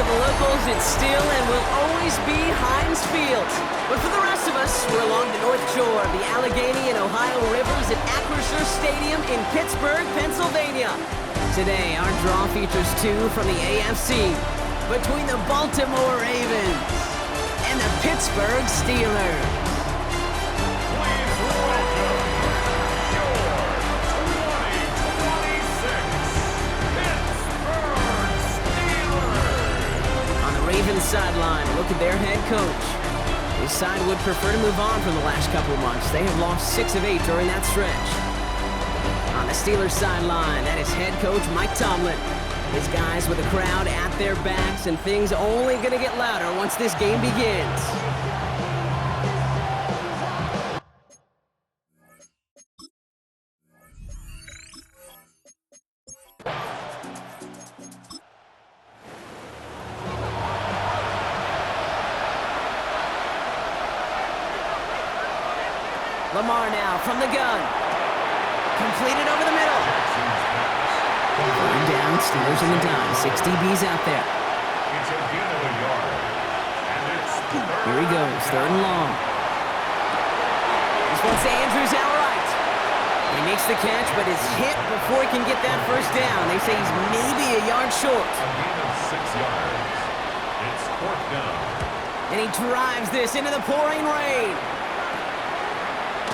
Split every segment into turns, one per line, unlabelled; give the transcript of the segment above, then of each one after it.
the locals, it's still and will always be Heinz Field. But for the rest of us, we're along the north shore of the Allegheny and Ohio Rivers at Acrisure Stadium in Pittsburgh, Pennsylvania. Today, our draw features two from the AFC between the Baltimore Ravens and the Pittsburgh Steelers. Ravens sideline, look at their head coach. His side would prefer to move on from the last couple of months. They have lost 6 of 8 during that stretch. On the Steelers sideline, that is head coach Mike Tomlin. His guys with the crowd at their backs, and things only going to get louder once this game begins. Lamar now from the gun. Completed over the middle. Third down, Steelers in the dime. 6 DBs out there. Here he goes, third and long. This one's to Andrews outright. He makes the catch, but is hit before he can get that first down. They say he's maybe a yard short.
A gain of 6 yards. It's 4th down.
And he drives this into the pouring rain.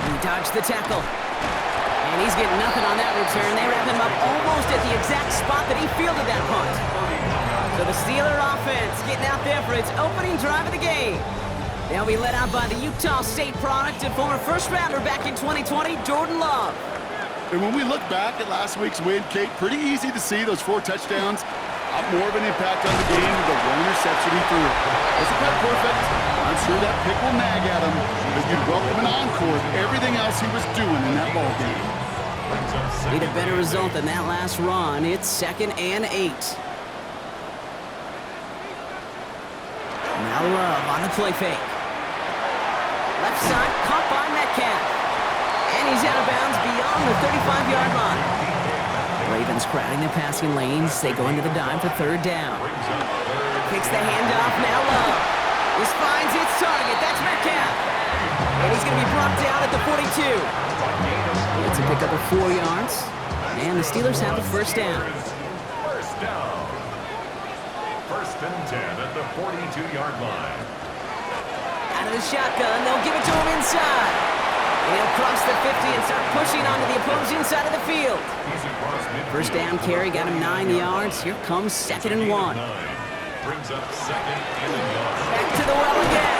He dodged the tackle. And he's getting nothing on that return. They wrap him up almost at the exact spot that he fielded that punt. So the Steeler offense getting out there for its opening drive of the game. They'll be led out by the Utah State product and former first-rounder back in 2020, Jordan Love.
And when we look back at last week's win, Kate, pretty easy to see those 4 touchdowns. More of an impact on the game with the 1 interception he threw. Wasn't quite perfect. I'm sure that pick will nag at him, but you'd welcome an encore of everything else he was doing in that ballgame.
Need a better result than that last run. It's 2nd and 8. Now Love on the play fake. Left side caught by Metcalf. And he's out of bounds beyond the 35-yard line. Ravens crowding the passing lanes. They go into the dime for 3rd down. Kicks the handoff, now Love. This finds its target. That's Metcalf. And he's going to be brought down at the 42. It's a pickup of 4 yards. And the Steelers have the first down.
First down. 1st and 10 at the 42-yard line.
Out of the shotgun, they'll give it to him inside. And he'll cross the 50 and start pushing onto the opposing side of the field. First down carry got him 9 yards. Here comes 2nd and 1.
Brings up 2nd and a yard.
Back to the well again.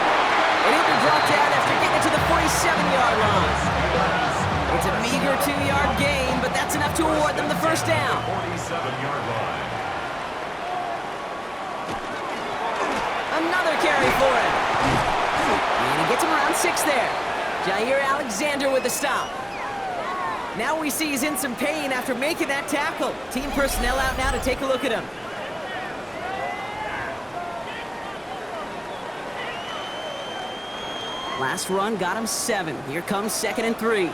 And he'll be brought down after getting it to the 47-yard line. It's a meager 2-yard gain, but that's enough to award them the first down.
47-yard line.
Another carry for him. And he gets him around 6 there. Jair Alexander with the stop. Now we see he's in some pain after making that tackle. Team personnel out now to take a look at him. Last run got him 7. Here comes 2nd and 3.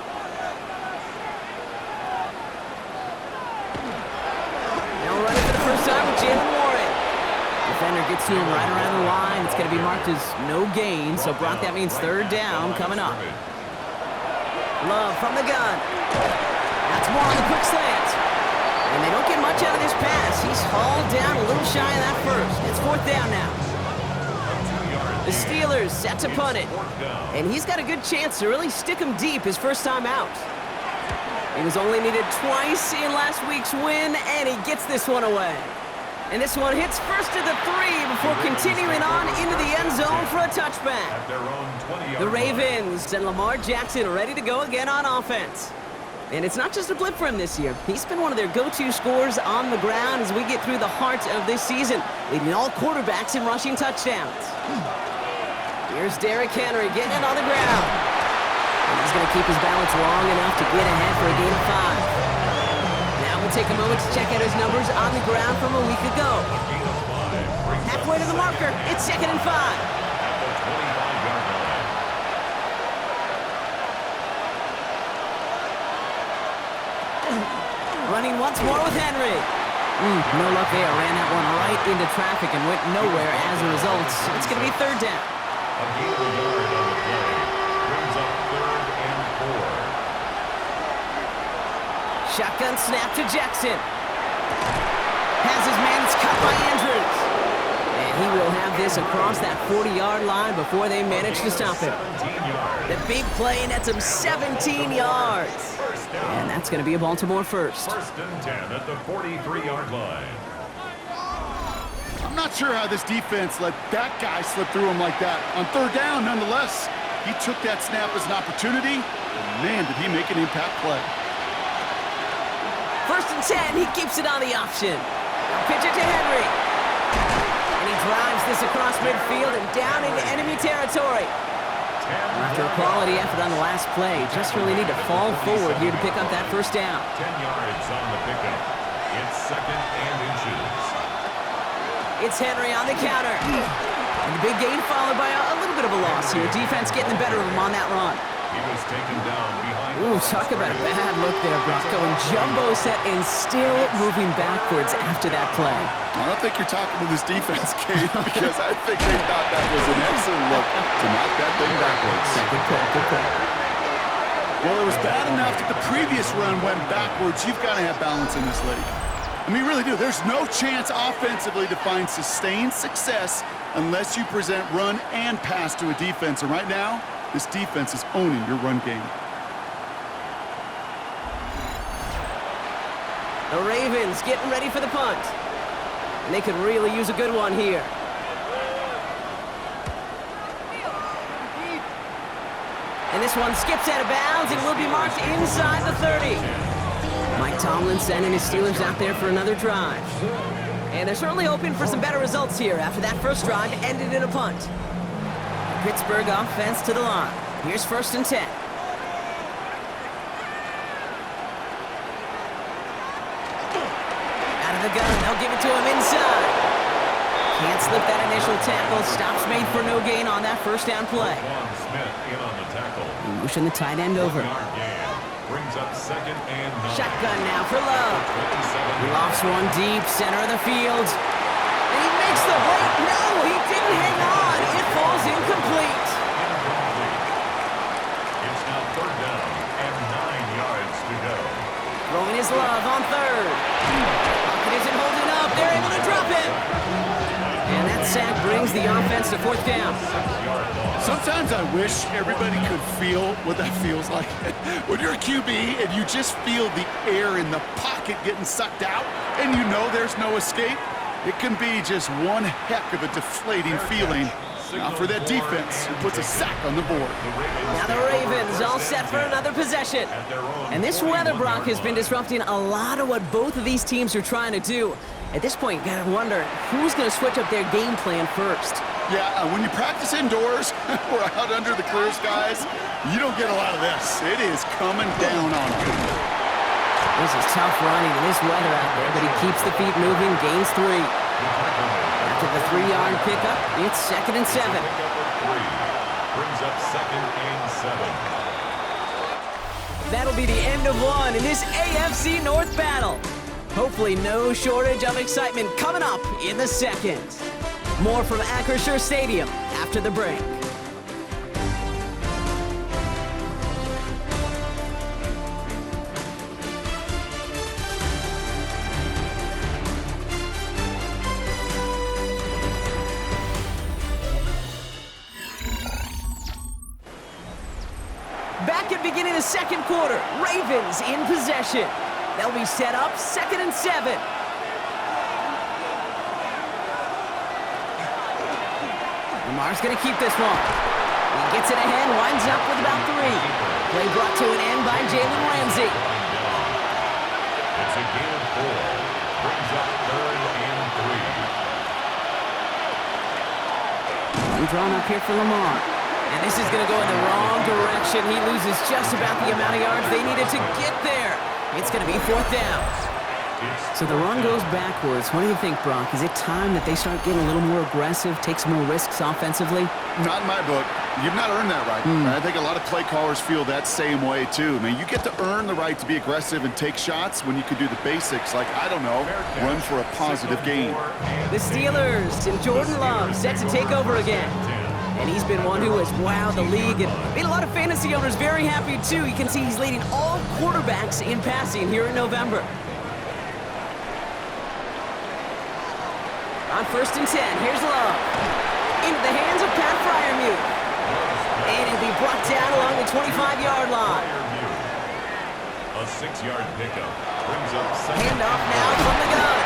Now running for the first time with Jalen Warren. Defender gets to him right around the line. It's going to be marked as no gain, so Brock, that means 3rd down coming up. Love from the gun. That's more on the quick slant. And they don't get much out of this pass. He's hauled down a little shy of that first. It's 4th down now. The Steelers set to punt it. And he's got a good chance to really stick him deep his first time out. He was only needed twice in last week's win, and he gets this one away. And this one hits first to the 3 before continuing on into the end zone for a touchback. The Ravens and Lamar Jackson are ready to go again on offense. And it's not just a blip for him this year. He's been one of their go-to scorers on the ground as we get through the heart of this season, leading all quarterbacks in rushing touchdowns. Here's Derrick Henry getting it on the ground. And he's going to keep his balance long enough to get ahead for a gain of 5. Now we'll take a moment to check out his numbers on the ground from a week ago. Halfway to the marker, it's 2nd and 5. Running once more with Henry. No luck there. Ran that one right into traffic and went nowhere as a result. It's going to be third down.
A gain of a yard on the play. Brings up 3rd and 4.
Shotgun snap to Jackson. Has his man. It's cut by Andrews. And he will have this across that 40-yard line before they manage to stop him.
17 yards.
The big play nets him 17 yards. And that's going to be a Baltimore first.
1st and 10 at the 43-yard line.
I'm not sure how this defense let that guy slip through him like that. On 3rd down, nonetheless, he took that snap as an opportunity, and man, did he make an impact play.
1st and 10, he keeps it on the option. Now pitch it to Henry. And he drives this across midfield and down into enemy territory. After a quality effort on the last play, just really need to fall forward here to pick up that 1st down.
10 yards on the pickup. It's 2nd and inches.
It's Henry on the counter. And the big gain followed by a little bit of a loss here. Defense getting the better of him on that run.
He was taken down behind.
Ooh, talk about a bad look there, Brock. Going jumbo set and still moving backwards after that play.
I don't think you're talking to this defense, Kate, because I think they thought that was an excellent look to knock that thing backwards.
Good play, good play.
Well, it was bad enough that the previous run went backwards. You've got to have balance in this league. I mean, you really do. There's no chance offensively to find sustained success unless you present run and pass to a defense. And right now, this defense is owning your run game.
The Ravens getting ready for the punt. And they could really use a good one here. And this one skips out of bounds and will be marked inside the 30. Mike Tomlin sending his Steelers out there for another drive. And they're certainly hoping for some better results here after that first drive ended in a punt. Pittsburgh offense to the line. Here's 1st and 10. Out of the gun, they'll give it to him inside. Can't slip that initial tackle. Stops made for no gain on that 1st down play.
Juan Smith in on the tackle.
Motion the tight end over.
1-yard gain. Brings up 2nd and 9.
Shotgun now for Love.
27.
Lofts one deep, center of the field. And he makes the break. No, he didn't hang on. It falls incomplete.
It's now 3rd down and 9 yards to go.
Throwing his Love on 3rd. Pocket isn't holding up. They're able to drop it. And that sack brings the offense to 4th down.
Sometimes I wish everybody could feel what that feels like. When you're a QB and you just feel the air in the pocket getting sucked out and you know there's no escape, it can be just one heck of a deflating feeling. Now for that defense, who puts a sack on the board.
Now the Ravens all set for another possession. And this weather, Brock, has been disrupting a lot of what both of these teams are trying to do. At this point, you gotta wonder who's gonna switch up their game plan first.
Yeah, when you practice indoors or out under the clear skies, you don't get a lot of this. It is coming down on you.
This is tough running in this weather out there, but he keeps the feet moving, gains 3. After the 3-yard pickup, it's 2nd and 7.
Brings up 2nd and 7.
That'll be the end of one in this AFC North battle. Hopefully no shortage of excitement coming up in the second. More from Acrisure Stadium after the break. Back at beginning of the 2nd quarter, Ravens in possession. They'll be set up 2nd and 7. Lamar's going to keep this one. He gets it ahead, winds up with about 3. Play brought to an end by Jalen Ramsey.
It's a gain of 4. Brings up 3rd and 3.
One drawn up here for Lamar. And this is going to go in the wrong direction. He loses just about the amount of yards they needed to get there. It's going to be 4th down. So the run goes backwards. What do you think, Brock? Is it time that they start getting a little more aggressive, take some more risks offensively?
Not in my book. You've not earned that right. I think a lot of play callers feel that same way, too. I mean, you get to earn the right to be aggressive and take shots when you can do the basics, like, I don't know, run for a positive gain.
The Steelers and Jordan Love set to take over again. And he's been one who has wowed the league and made a lot of fantasy owners very happy, too. You can see he's leading all quarterbacks in passing here in November. On 1st and 10, here's Love. Into the hands of Pat Freiermuth. And it'll be brought down along the 25-yard line.
A 6-yard pickup brings up second.
Handoff now from the gun.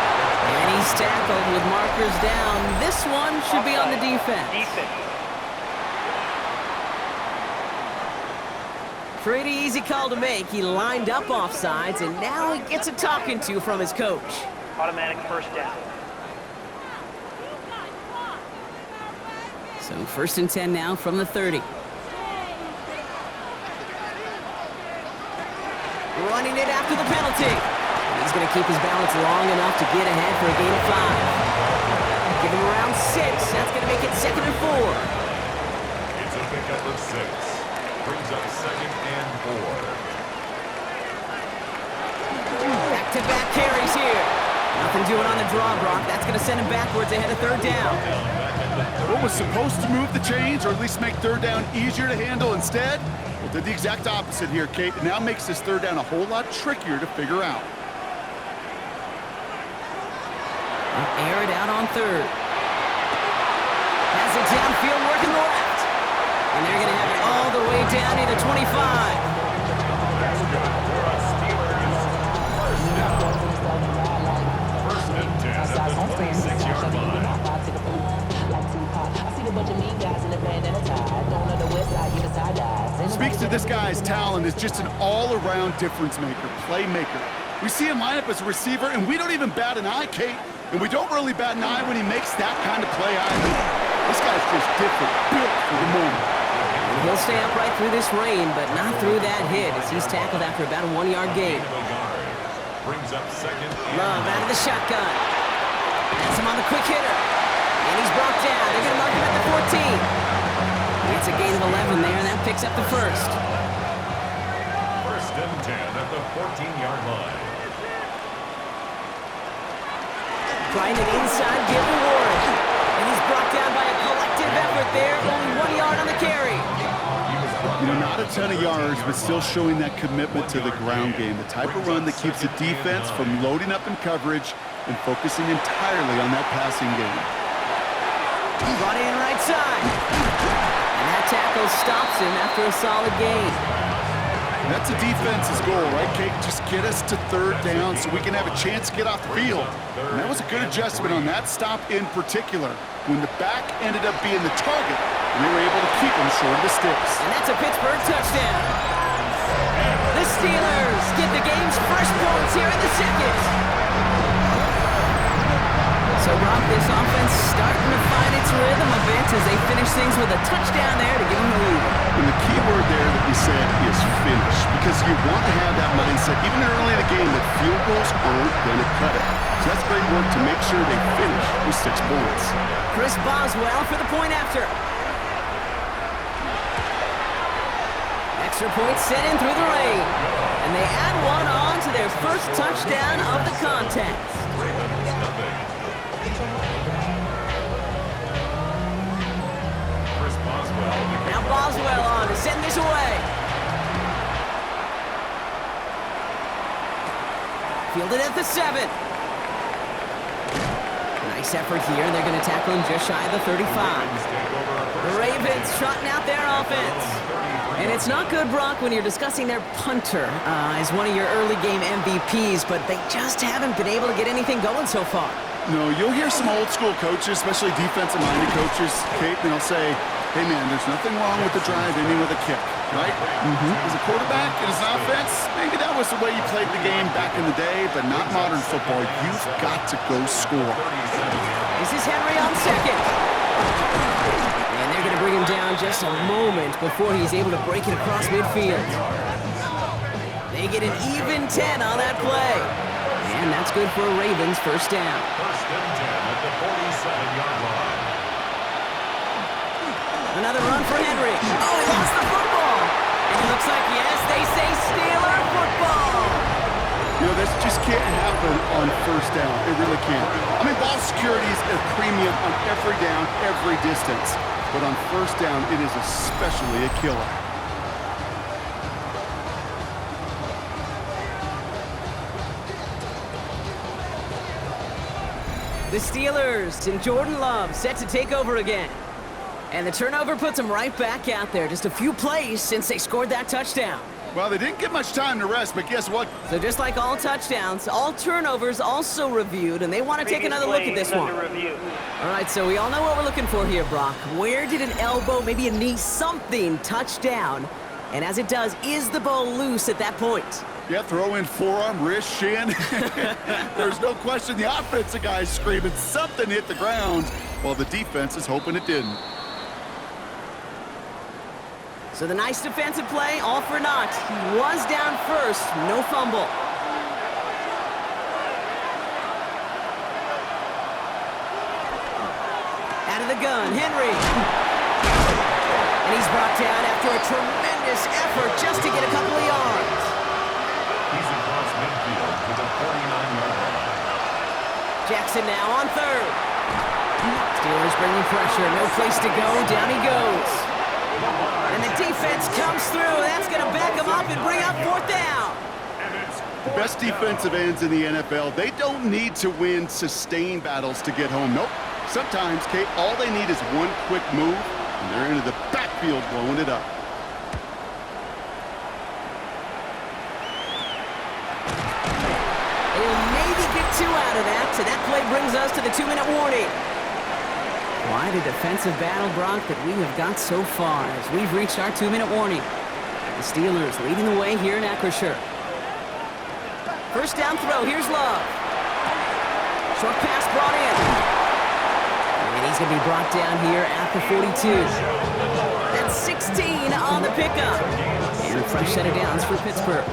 And he's tackled with markers down. This one should be on the defense. Pretty easy call to make. He lined up offsides, and now he gets a talking to from his coach.
Automatic first down.
So 1st and 10 now from the 30. Running it after the penalty. And he's going to keep his balance long enough to get ahead for a gain of 5. Give him around 6. That's going to make it 2nd and 4.
It's a pickup of 6. Brings up 2nd and 4.
Back-to-back carries here. Nothing doing on the draw, Brock. That's going to send him backwards ahead of 3rd down.
What was supposed to move the chains or at least make 3rd down easier to handle instead? Well, did the exact opposite here, Kate. It now makes this 3rd down a whole lot trickier to figure out.
Air it out on 3rd. Has it downfield working the left. And they're going to have it all the way down to the 25.
That's good for a Steelers first down. 1st and 10 at the 26-yard line.
Speaks to this guy's talent as just an all-around difference maker, playmaker. We see him line up as a receiver, and we don't even bat an eye, Kate. And we don't really bat an eye when he makes that kind of play either. This guy's just different, built for the moment.
He'll stay upright through this rain, but not through that hit as he's tackled after about a 1-yard gain.
Brings up 2nd and
Love out of the shotgun. That's him on the quick hitter. And he's brought down. They're going to mark him at the 14. It's a gain of 11 there, and that picks up the 1st.
1st and 10 at the 14-yard line.
Trying an inside give to Warren. And he's brought down by a collective effort there. Only 1 yard on the carry.
You know, not a ton of yards, but still showing that commitment to the ground game. The type of run that keeps the defense from loading up in coverage and focusing entirely on that passing game.
Brought in right side. And that tackle stops him after a solid gain.
That's the defense's goal, right, Kate? Just get us to 3rd down so we can have a chance to get off the field. And that was a good adjustment on that stop in particular, when the back ended up being the target, and they were able to keep him short of the sticks.
And that's a Pittsburgh touchdown. The Steelers get the game's first points here in the 2nd. So, Rob, this offense starting to find its rhythm a bit as they finish things with a touchdown there to give them the lead.
And the key word there that we said is finish, because you want to have that mindset, even early in the game, that field goals aren't going to cut it. So that's great work to make sure they finish with 6 points.
Chris Boswell for the point after. Extra point set in through the rain. And they add one on to their first touchdown of the contest. Now Boswell on to send this away. Fielded at the 7. Nice effort here. They're going to tackle him just shy of the 35. The Ravens trotting out their offense. And it's not good, Brock, when you're discussing their punter as one of your early game MVPs, but they just haven't been able to get anything going so far.
No, you'll hear some old school coaches, especially defensive-minded coaches, Kate, and they'll say, hey, man, there's nothing wrong with the drive ending with a kick, right? As a quarterback in his offense, maybe that was the way you played the game back in the day, but not modern football. You've got to go score.
This is Henry on 2nd. And they're going to bring him down just a moment before he's able to break it across midfield. They get an even 10 on that play. And and that's good for a Ravens first down.
First and 10 at the 47-yard line.
Another run for Henry. Oh, he lost the football. And it looks like, yes, they say Steeler football.
You know, this just can't happen on first down. It really can't. I mean, ball security is a premium on every down, every distance. But on first down, it is especially a killer.
The Steelers and Jordan Love set to take over again. And the turnover puts them right back out there. Just a few plays since they scored that touchdown.
Well, they didn't get much time to rest, but guess what?
So just like all touchdowns, all turnovers also reviewed, and they want to take another look at this one. All right, so we all know what we're looking for here, Brock. Where did an elbow, maybe a knee, something touch down? And as it does, is the ball loose at that point?
Yeah, throw in forearm, wrist, shin. There's no question the offensive guy's screaming something hit the ground while the defense is hoping it didn't.
So the nice defensive play, all for naught. He was down first, no fumble. Out of the gun, Henry. And he's brought down after a tremendous effort just to get a couple of yards.
He's across midfield to the 49-yard line.
Jackson now on third. Steelers bringing pressure, no place to go, down he goes. And the defense comes through. That's going to back them up and bring up fourth down.
The best defensive ends in the NFL, they don't need to win sustained battles to get home. Nope. Sometimes, Kate, all they need is one quick move, and they're into the backfield blowing it up.
They'll maybe get two out of that, so that play brings us to the 2-minute warning. Quite a defensive battle, Brock, that we have got so far as we've reached our 2-minute warning. The Steelers leading the way here in Acrisure. First down throw, here's Love. Short pass brought in. And he's going to be brought down here at the 42. That's 16 on the pickup. And a fresh set of downs for Pittsburgh.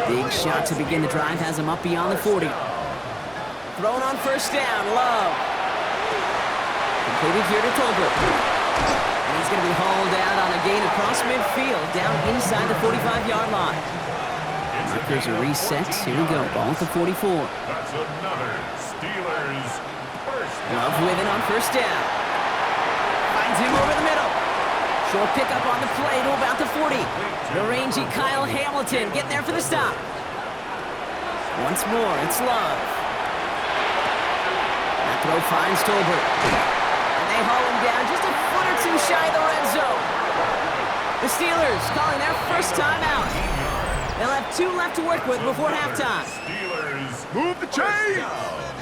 Big shot to begin the drive has him up beyond the 40. Thrown on first down, Love. Completed here to Tolbert. And he's going to be hauled out on a gain across midfield, down inside the 45-yard line. Markers are reset. Here we go. Ball at the 44.
That's another Steelers first down.
Love with it on first down. Finds him over the middle. Short pickup on the play to about the 40. The rangy Kyle Hamilton getting there for the stop. Once more, it's Love. That throw finds Tolbert. They haul him down just a foot or two shy of the red zone. The Steelers calling their first time out. They'll have 2 left to work with before halftime.
Steelers
Move the chains!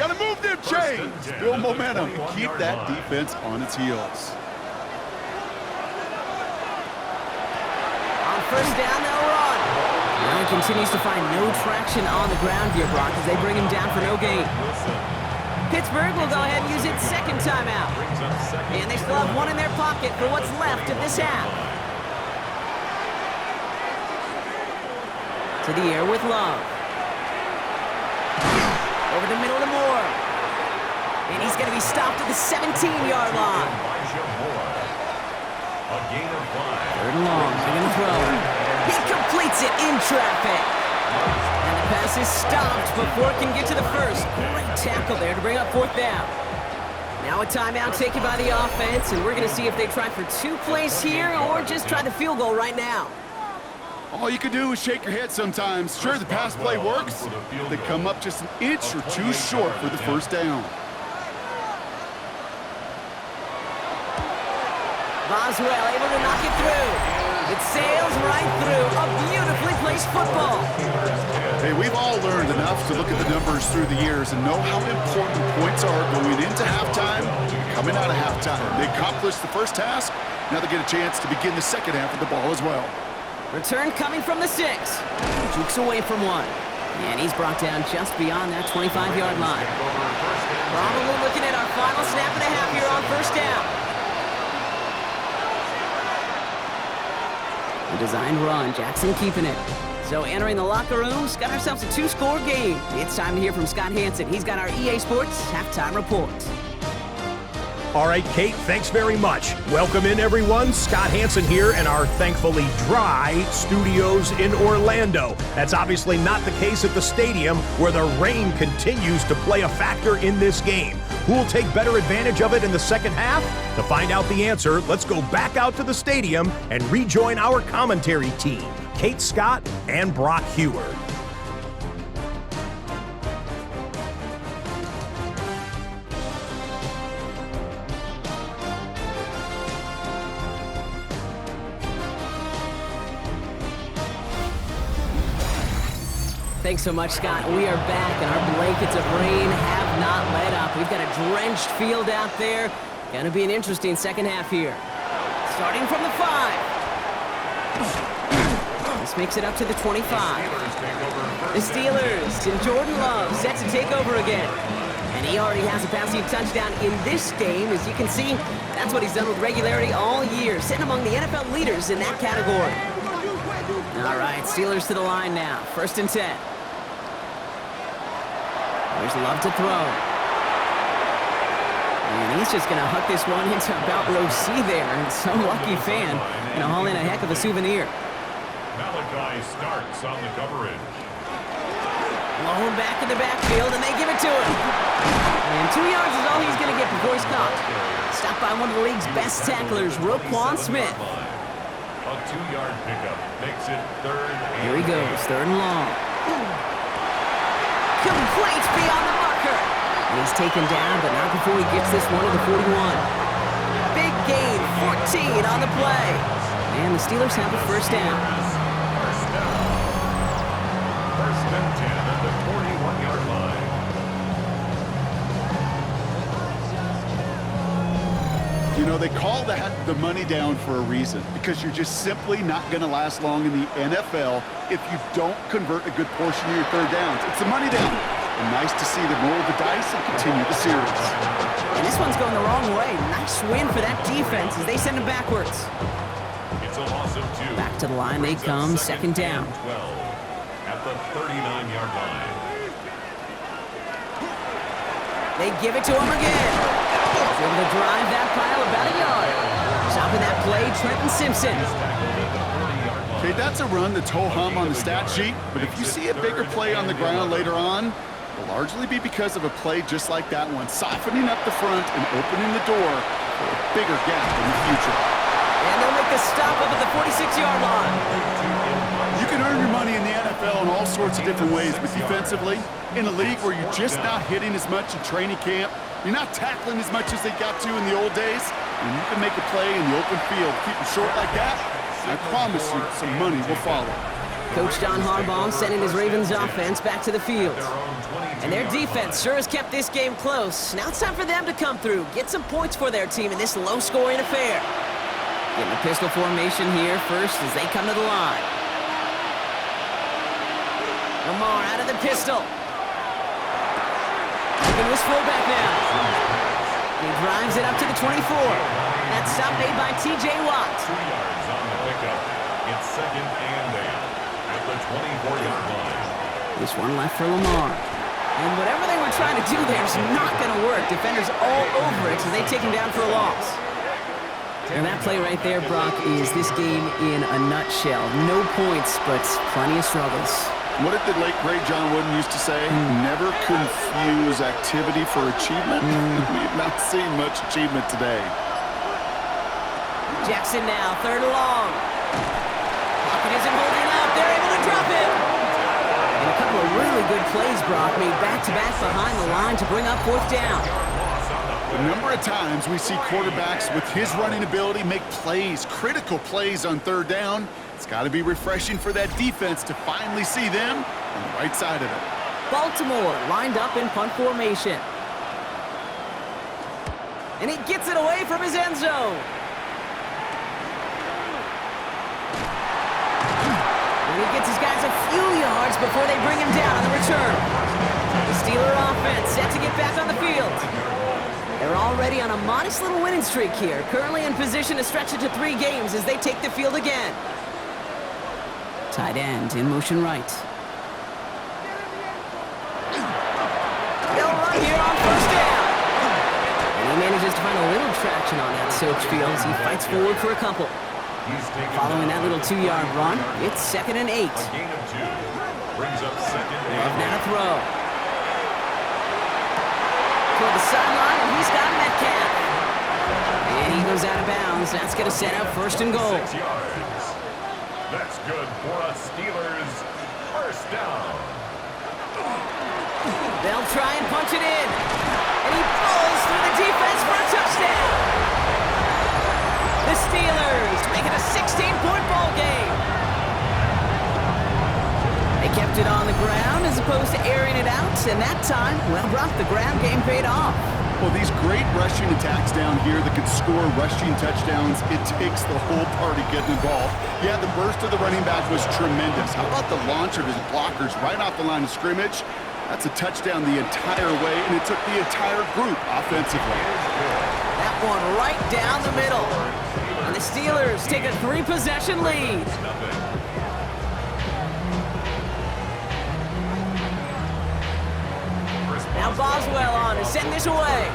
Gotta move them chains! Build momentum and keep that defense on its heels.
On first down, they'll run. Now he continues to find no traction on the ground here, Brock, as they bring him down for no gain. Pittsburgh will go ahead and use its second timeout. And they still have one in their pocket for what's left of this half. To the air with Love. Over the middle to Moore. And he's going to be stopped at the 17-yard line.
A gain of 5.
Third and long. They're going to throw. He completes it in traffic. And the pass is stopped before it can get to the first. Great tackle there to bring up fourth down. Now a timeout taken by the offense, and we're going to see if they try for 2 plays here or just try the field goal right now.
All you can do is shake your head sometimes. Sure, the pass play works. They come up just an inch or 2 short for the first down.
Boswell able to knock it through. It sails right through. A beautifully placed football.
Hey, we've all learned enough to look at the numbers through the years and know how important points are going into halftime, coming out of halftime. They accomplished the first task. Now they get a chance to begin the second half of the ball as well.
Return coming from the 6. Jukes away from one. And he's brought down just beyond that 25-yard line. Probably looking at our final snap and a half here on first down. A designed run. Jackson keeping it. So entering the locker rooms, got ourselves a two-score game. It's time to hear from Scott Hansen. He's got our EA Sports halftime report.
All right, Kate, thanks very much. Welcome in, everyone. Scott Hansen here in our thankfully dry studios in Orlando. That's obviously not the case at the stadium, where the rain continues to play a factor in this game. Who will take better advantage of it in the second half? To find out the answer, let's go back out to the stadium and rejoin our commentary team, Kate Scott and Brock Huard.
Thanks so much, Scott. We are back, and our blankets of rain have not let up. We've got a drenched field out there. Gonna be an interesting second half here. Starting from the 5. This makes it up to the 25. The Steelers and Jordan Love set to take over again. And he already has a passing touchdown in this game. As you can see, that's what he's done with regularity all year, sitting among the NFL leaders in that category. All right, Steelers to the line now. 1st and 10. There's Love to throw. And he's just going to huck this one into about row C there. And some lucky fan going to haul in a heck of a souvenir.
Malachi starts on the coverage.
Low back in the backfield, and they give it to him. And 2 yards is all he's going to get before he's caught. Stopped by one of the league's best tacklers, Roquan Smith.
A 2-yard pickup makes it 3rd.
Here he goes, 3rd and long. Complete beyond the marker. And he's taken down, but not before he gets this one to the 41. Big gain, 14 on the play. And the Steelers have a 1st down.
1st and 10 at the 41-yard line.
You know, they call that the money down for a reason, because you're just simply not going to last long in the NFL if you don't convert a good portion of your 3rd downs. It's the money down. And nice to see them roll the dice and continue the series.
And this one's going the wrong way. Nice win for that defense as they send him backwards.
It's a loss of 2.
Back to the line they come, 2nd down.
12 at the 39-yard line.
They give it to him again. He's able to drive that pile about a yard. Stopping that play, Trenton Simpson.
Okay, that's a run that's ho-hum on the stat sheet, but if you see a bigger play on the ground later on, it'll largely be because of a play just like that one, softening up the front and opening the door for a bigger gap in the future.
And they'll make the stop up at the 46-yard line.
You can earn your money in the NFL in all sorts of different ways, but defensively, in a league where you're just not hitting as much in training camp, you're not tackling as much as they got to in the old days, and you can make a play in the open field, keep it short like that, I promise you some money will follow.
Coach John Harbaugh sending his Ravens offense back to the field. And their defense sure has kept this game close. Now it's time for them to come through, get some points for their team in this low-scoring affair. Getting a pistol formation here first as they come to the line. Lamar out of the pistol. Looking to his fullback now. He drives it up to the 24. That stop made by T.J. Watt.
2 yards on the pickup. It's 2nd and 8 at the 24-yard line.
This one left for Lamar. And whatever they were trying to do there is not going to work. Defenders all over it as they take him down for a loss. And that play right there, Brock, is this game in a nutshell. No points, but plenty of struggles.
What did the late, great John Wooden used to say? Never confuse activity for achievement. We've not seen much achievement today.
Jackson now, 3rd and long. Pocket isn't holding up. They're able to drop it. And a couple of really good plays, Brock, made back-to-back behind the line to bring up 4th down.
The number of times we see quarterbacks with his running ability make plays, critical plays on 3rd down, it's got to be refreshing for that defense to finally see them on the right side of it.
Baltimore lined up in punt formation. And he gets it away from his end zone. And he gets his guys a few yards before they bring him down on the return. The Steeler offense set to get back on the field. They're already on a modest little winning streak here, currently in position to stretch it to 3 games as they take the field again. Tight end in motion right. They'll run here on first down. And he manages to find a little traction on that soaked field as he fights forward for a couple. Following that little 2-yard run, it's 2nd and 8.
A gain of 2. Brings up 2nd and
Love now to throw. Toward the sideline, and he's got Metcalf. And he goes out of bounds. That's going to set up 1st and goal.
6 yards. That's good for a Steelers first down.
They'll try and punch it in. And he pulls through the defense for a touchdown. The Steelers make it a 16-point ball game. They kept it on the ground as opposed to airing it out, and that time, well, Brock, the ground game paid off.
Well, these great rushing attacks down here that can score rushing touchdowns, it takes the whole party getting involved. Yeah, the burst of the running back was tremendous. How about the launch of his blockers right off the line of scrimmage? That's a touchdown the entire way, and it took the entire group offensively.
That one right down the middle. And the Steelers take a 3-possession lead. Now Boswell on to send this away.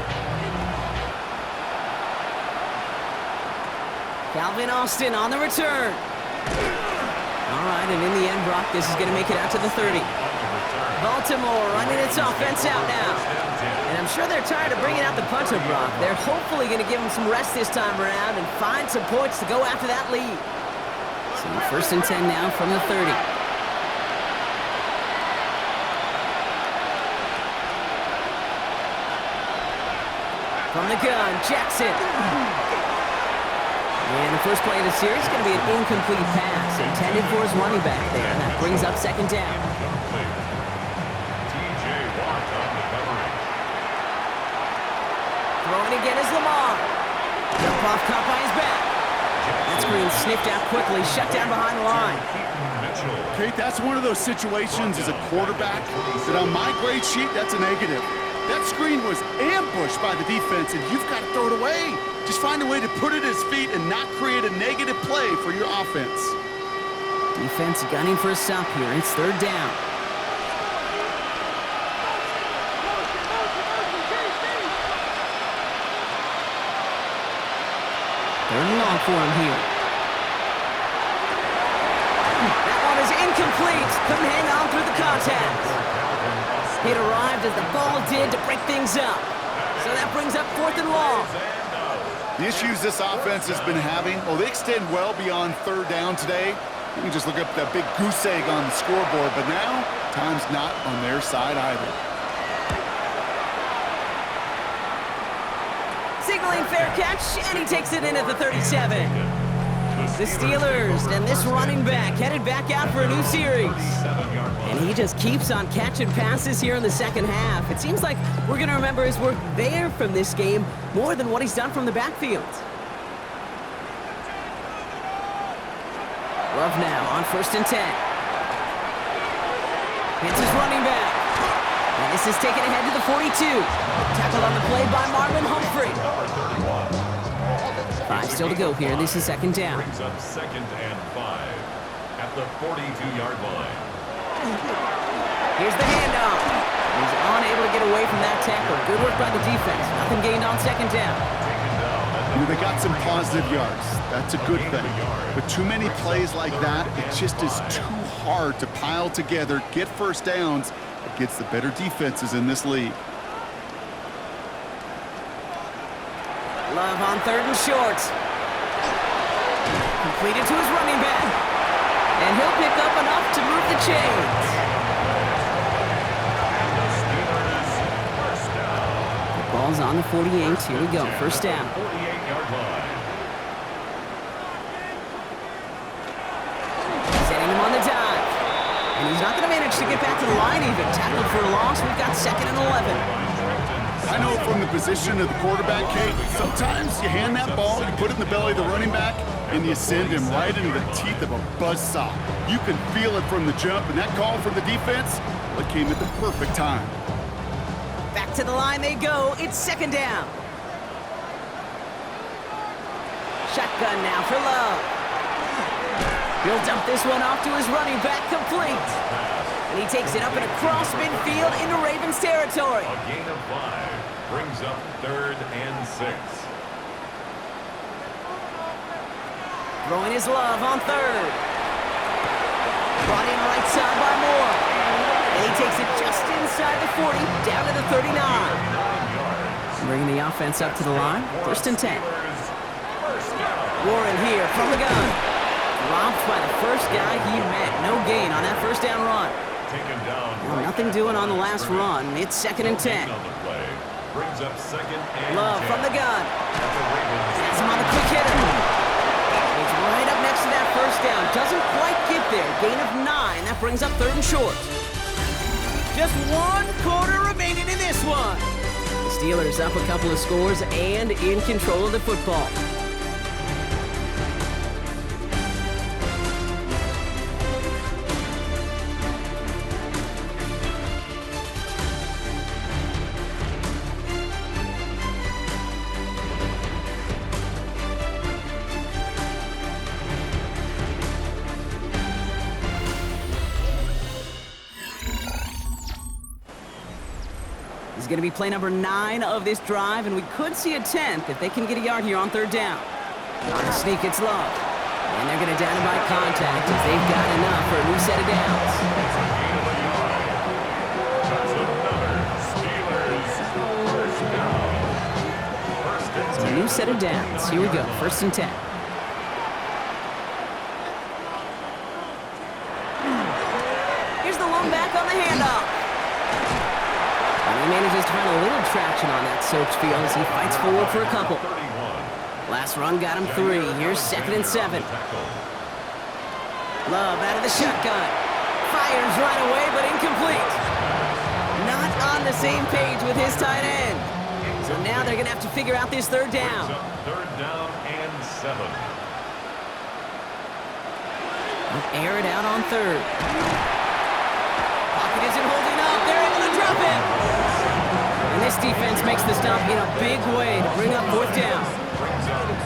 Calvin Austin on the return. All right, and in the end, Brock, this is going to make it out to the 30. Baltimore running its offense out now. And I'm sure they're tired of bringing out the punter, Brock. They're hopefully going to give him some rest this time around and find some points to go after that lead. So 1st and 10 now from the 30. From the gun, Jackson. And the first play of the series is going to be an incomplete pass intended for his running back there. And that brings up 2nd down. Throwing again is Lamar. Jump off caught by his back. That screen sniffed out quickly, shut down behind the line.
Kate, that's one of those situations as a quarterback that on my grade sheet, that's a negative. That screen was ambushed by the defense, and you've got to throw it away. Just find a way to put it at his feet and not create a negative play for your offense.
Defense gunning for a stop here. It's 3rd down. Third and long for him here. That one is incomplete. Couldn't hang on through the contact. It arrived as the ball did to break things up. So that brings up 4th and long.
The issues this offense has been having, well, they extend well beyond 3rd down today. You can just look up that big goose egg on the scoreboard, but now, time's not on their side either.
Signaling fair catch, and he takes it in at the 37. The Steelers and this running back headed back out for a new series. And he just keeps on catching passes here in the second half. It seems like we're going to remember his work there from this game more than what he's done from the backfield. Love now on 1st and 10. It's his running back. And this is taken ahead to the 42. Tackled on the play by Marlon Humphrey. 5 still to go here. This is 2nd down.
Brings up 2nd and 5 at the 42-yard line.
Here's the handoff. He's unable to get away from that tackle. Good work by the defense. Nothing gained on 2nd down.
They got some positive yards. That's a good thing. But too many plays like that, it just is too hard to pile together, get first downs against the better defenses in this league.
Love on 3rd and short. Completed to his running back. And he'll pick up enough to move the chains. The ball's on the 48. Here we go. 1st down.
48-yard line.
Setting him on the dive. And he's not going to manage to get back to the line even. Tackled for a loss. We've got 2nd and 11.
I know from the position of the quarterback, Kate, sometimes you hand that ball, you put it in the belly of the running back, and you send him right into the teeth of a buzzsaw. You can feel it from the jump, and that call from the defense, well, it came at the perfect time.
Back to the line they go. It's 2nd down. Shotgun now for Love. He'll dump this one off to his running back, complete. And he takes it up and across midfield into Ravens territory.
A gain of 5 brings up 3rd and 6.
Throwing his love on 3rd. Brought in right side by Moore. And he takes it just inside the 40, down to the 39. Bringing the offense up to the line. 1st and 10. Warren here from the gun. Dropped by the first guy he met. No gain on that 1st down run.
Taken down.
Well, nothing doing on the last run. It's 2nd and 10.
On the play. Brings up 2nd and
Love
10.
from the gun.
The Ravens
Has him on the quick hitter. He's right up next to that 1st down. Doesn't quite get there. Gain of 9. That brings up 3rd and short. Just 1 quarter remaining in this one. The Steelers up a couple of scores and in control of the football. Is going to be play number 9 of this drive, and we could see a 10th if they can get a yard here on 3rd down. On the sneak, it's Love. And they're going to down him by contact as they've got enough for a new set of downs. So a new set of downs. Here we go, 1st and 10. Here's the lone back on the handoff. He manages to find a little traction on that soaked field as he fights forward for a couple. Last run got him 3. Here's 2nd and 7. Love out of the shotgun. Fires right away, but incomplete. Not on the same page with his tight end. So now they're going to have to figure out this 3rd down.
3rd down and 7.
Air it out on 3rd. Pocket isn't holding up. They're able to drop it. And this defense makes the stop in a big way to bring up 4th down.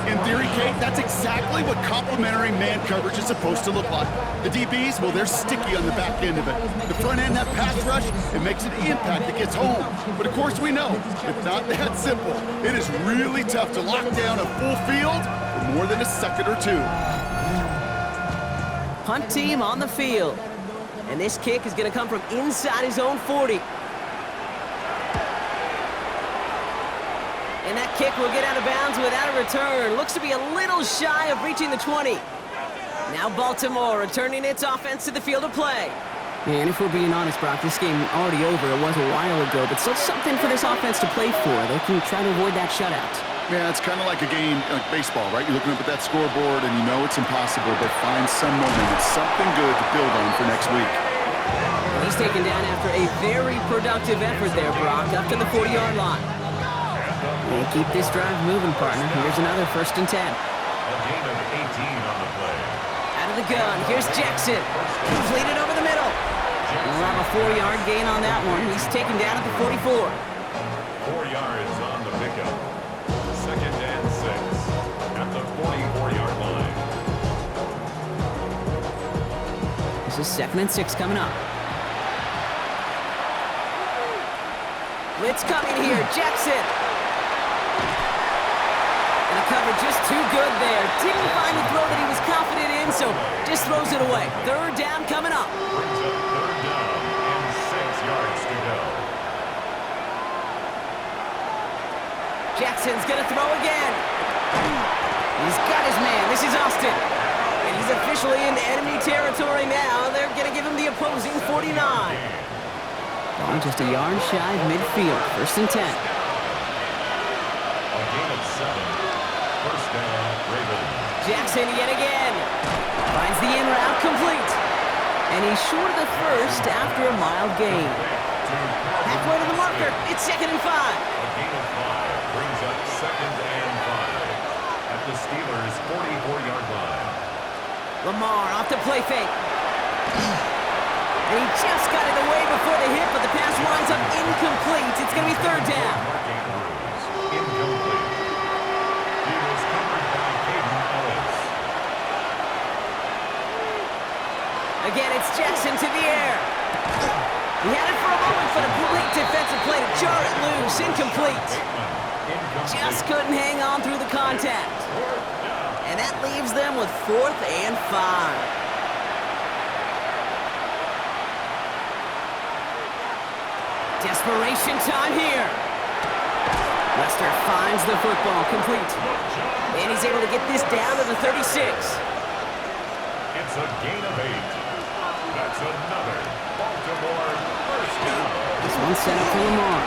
In theory, Kate, that's exactly what complementary man coverage is supposed to look like. The DBs, well, they're sticky on the back end of it. The front end, that pass rush, it makes an impact that gets home. But of course we know, it's not that simple. It is really tough to lock down a full field for more than a second or 2.
Punt team on the field. And this kick is going to come from inside his own 40. And that kick will get out of bounds without a return. Looks to be a little shy of reaching the 20. Now Baltimore returning its offense to the field of play. And if we're being honest, Brock, this game already over. It was a while ago, but still something for this offense to play for. They can try to avoid that shutout.
Yeah, it's kind of like a game, like baseball, right? You're looking up at that scoreboard and you know it's impossible, but find some momentum. It's something good to build on for next week.
He's taken down after a very productive effort there, Brock, up to the 40-yard line. And keep this drive moving, partner. Here's another 1st and 10.
A gain of 18 on the play.
Out of the gun, here's Jackson. Completed over the middle. We'll have a 4-yard gain on that one. He's taken down at the 44.
4 yards on the pickup. 2nd and 6 at the 44-yard line.
This is 2nd and 6 coming up. Blitz coming here, Jackson. And the cover just too good there. Didn't find the throw that he was confident in, so just throws it away. 3rd down coming up.
Brings up 3rd down and 6 yards to go.
Jackson's gonna throw again. He's got his man. This is Austin. And he's officially in enemy territory now. They're gonna give him the opposing 49. Going just a yard shy of midfield. 1st and 10.
A gain of 7. 1st down, Ravens.
Jackson yet again. Finds the in route complete. And he's short of the 1st after a mild gain. Halfway to the marker. It's 2nd and 5.
A gain of 5 brings up 2nd and 5 at the Steelers' 44-yard line.
Lamar off the play fake. And he just got it away before the hit, but the pass winds up incomplete. It's going to be 3rd down.
Incomplete. He was covered by Caden Ellis.
It's Jackson to the air. He had it for a moment, but a great defensive play to jar it loose. Incomplete. Just couldn't hang on through the contact. And that leaves them with 4th and 5. Desperation time here. Lester finds the football complete. And he's able to get this down to the 36.
It's a gain of 8. That's another Baltimore first down.
This one's set up for Lamar.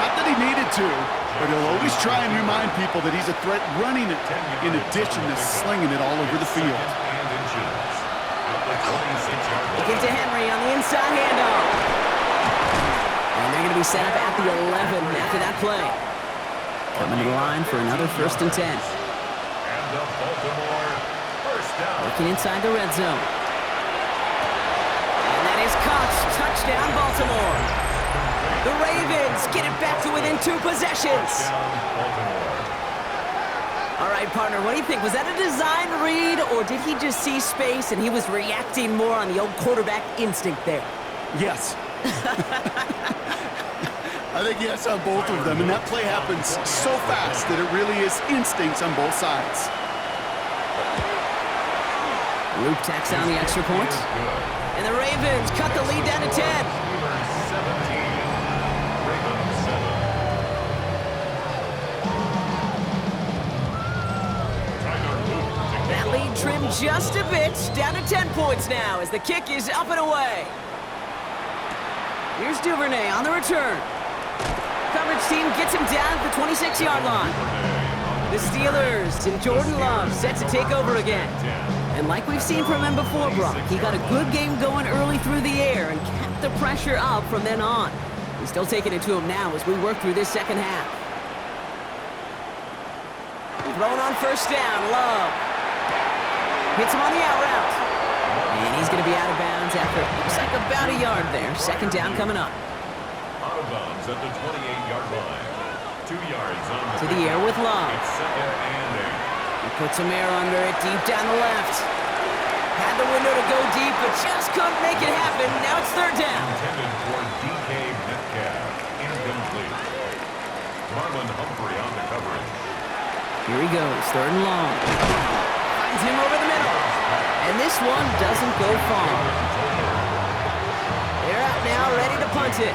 Not that he needed to, but he'll always try and remind people that he's a threat running it in addition to slinging it all over the field.
They give to Henry on the inside handoff. And they're going to be set up at the 11 after that play. Coming to the line for another 1st and 10.
And the Baltimore first down.
Looking inside the red zone. And that is caught. Touchdown, Baltimore. The Ravens get it back to within 2 possessions. All right, partner, what do you think? Was that a design read, or did he just see space and he was reacting more on the old quarterback instinct there?
Yes. I think yes on both of them, and that play happens so fast that it really is instincts on both sides.
Luke tacks down the extra point. And the Ravens cut the lead down to 10. That lead trimmed just a bit, down to 10 points now as the kick is up and away. Here's Duvernay on the return. Coverage team gets him down at the 26-yard line. The Steelers and Jordan Love set to take over again. And like we've seen from him before, Brock, he got a good game going early through the air and kept the pressure up from then on. He's still taking it to him now as we work through this second half. Throwing on 1st down, Love. Hits him on the out route. And he's going to be out of bounds after, looks like about a yard there. 2nd down coming up.
Out of bounds at the 28-yard line. 2 yards on the
To the air with Love.
It's 2nd and 8.
He puts some air under it, deep down the left. Had the window to go deep, but just couldn't make it happen. Now it's 3rd down.
Intended for DK Metcalf. Incomplete. Marlon Humphrey on the coverage.
Here he goes, 3rd and long. Finds him over the middle. And this one doesn't go far. They're out now, ready to punt it.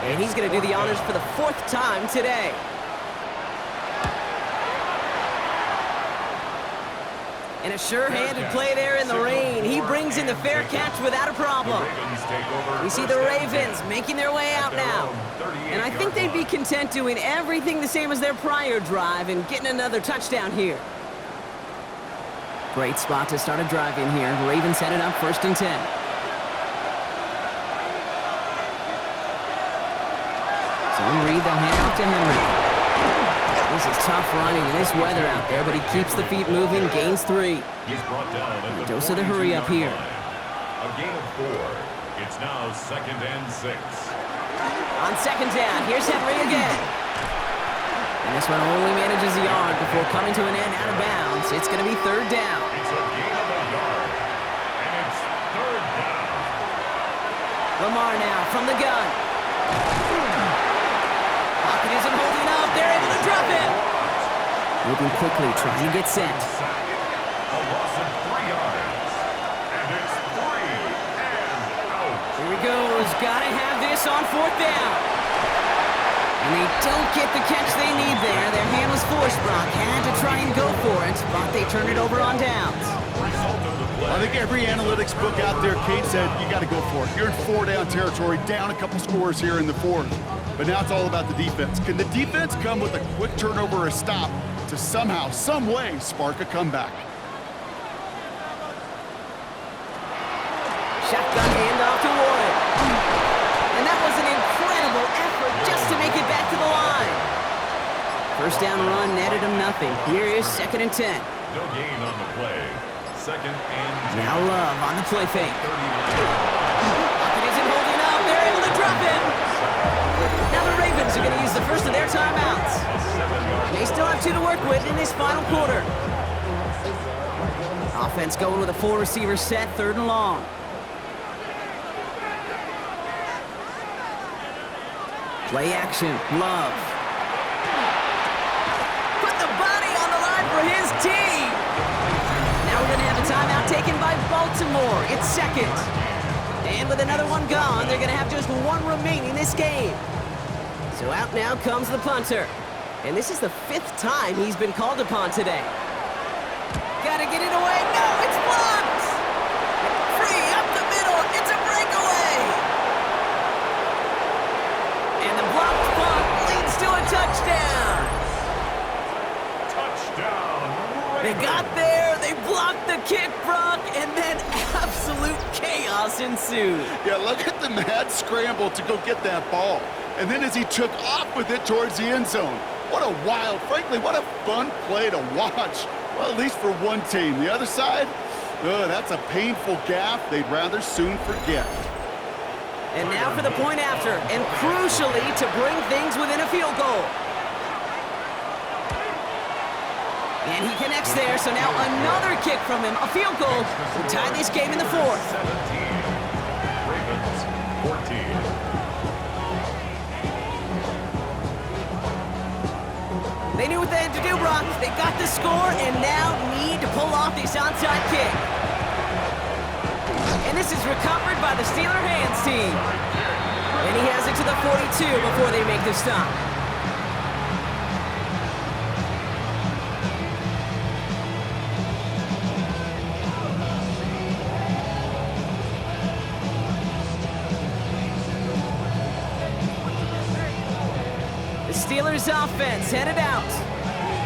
And he's going to do the honors for the 4th time today. And a sure-handed play there in the rain. He brings in the fair catch without a problem. We see the Ravens making their way out now. And I think they'd be content doing everything the same as their prior drive and getting another touchdown here. Great spot to start a drive in here. Ravens headed up 1st and 10. So Reed, they'll hand off to Henry. This is tough running in this weather out there, but he keeps the feet moving, gains 3.
He's brought down at the
Dose of the hurry up here.
A gain of 4. It's now 2nd and 6.
On 2nd down, here's Henry again. And this one only manages a yard before coming to an end out of bounds. It's going to be 3rd down.
It's a gain of a yard. And it's 3rd down.
Lamar now from the gun. Pocket isn't holding up. They're able to drop it. Moving quickly, trying to get set.
A loss of 3 yards. And it's 3 and out.
Here he goes. Gotta have this on 4th down. And they don't get the catch they need there. Their hand was forced, Brock. Had to try and go for it, but they turned it over on downs.
I think every analytics book out there, Kate said, you got to go for it. You're in 4-down territory, down a couple scores here in the 4th. But now it's all about the defense. Can the defense come with a quick turnover or a stop to somehow, some way, spark a comeback?
Shotgun handoff to Warren. And that was an incredible effort just to make it back to the line. 1st down run netted him nothing. Here is 2nd and 10.
No gain on the play. 2nd and 10.
Now Love on the play fake. Pocket isn't holding up. They're able to drop it. Now the Ravens are going to use the first of their timeouts. They still have 2 to work with in this final quarter. Offense going with a 4-receiver set, 3rd and long. Play action, Love. Put the body on the line for his team. Now we're going to have a timeout taken by Baltimore. It's 2nd. And with another one gone, they're going to have just 1 remaining this game. So out now comes the punter. And this is the 5th time he's been called upon today. Gotta get it away. No, it's blocked. Free up the middle. It's a breakaway. And the blocked punt leads to a touchdown.
Touchdown.
They got there. They blocked the kick, Brock, and then absolute chaos ensued.
Yeah, look at the mad scramble to go get that ball. And then as he took off with it towards the end zone. What a wild, frankly, what a fun play to watch. Well, at least for one team. The other side, that's a painful gaffe they'd rather soon forget.
And now for the point after, and crucially to bring things within a field goal. And he connects there, so now another kick from him, a field goal, will tie this game in the 4th.
17. Ravens 14.
They knew what they had to do, Brock. They got the score and now need to pull off this onside kick. And this is recovered by the Steeler hands team. And he has it to the 42 before they make the stop. The Steelers offense headed out.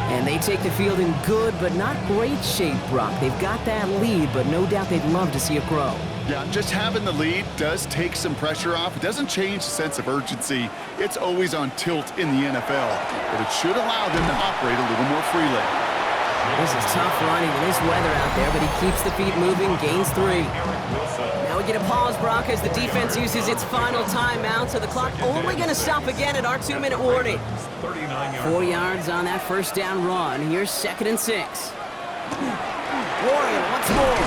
And they take the field in good but not great shape, Brock. They've got that lead, but no doubt they'd love to see it grow.
Yeah, just having the lead does take some pressure off. It doesn't change the sense of urgency. It's always on tilt in the NFL, but it should allow them to operate a little more freely.
This is tough running in this weather out there, but he keeps the feet moving, gains 3. Now we get a pause, Brock, as the defense uses its final timeout, so the clock only going to stop again at our 2-minute warning. 4 yards on that first down run. Here's 2nd and 6. Warrior once more.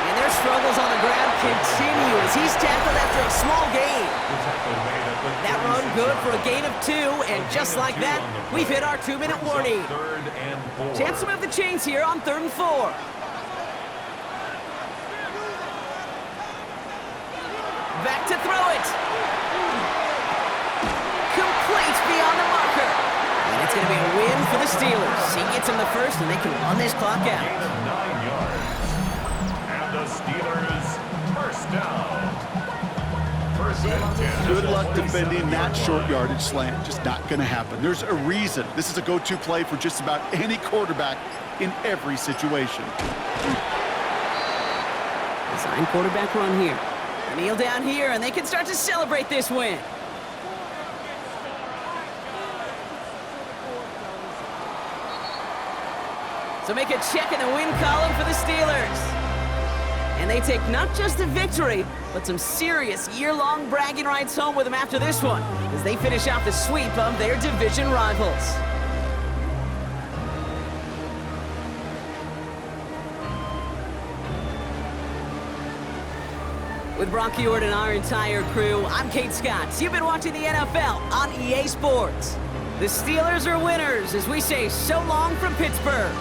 And their struggles on the ground continue as he's tackled after a small gain. That run good for a gain of 2, and just like that, we've hit our 2-minute warning. Chance to move the chains here on 3rd and 4. Back to throw it. Complete beyond the marker. And it's going to be a win for the Steelers. He gets him the first, and they can run this clock out.
9 yards. And the Steelers first down. First and 10.
Good luck defending that short yardage slant. Just not going to happen. There's a reason. This is a go-to play for just about any quarterback in every situation.
Design quarterback run here. Kneel down here, and they can start to celebrate this win. So make a check in the win column for the Steelers. And they take not just a victory, but some serious year-long bragging rights home with them after this one, as they finish out the sweep of their division rivals. With Brock Huard and our entire crew, I'm Kate Scott. You've been watching the NFL on EA Sports. The Steelers are winners as we say so long from Pittsburgh.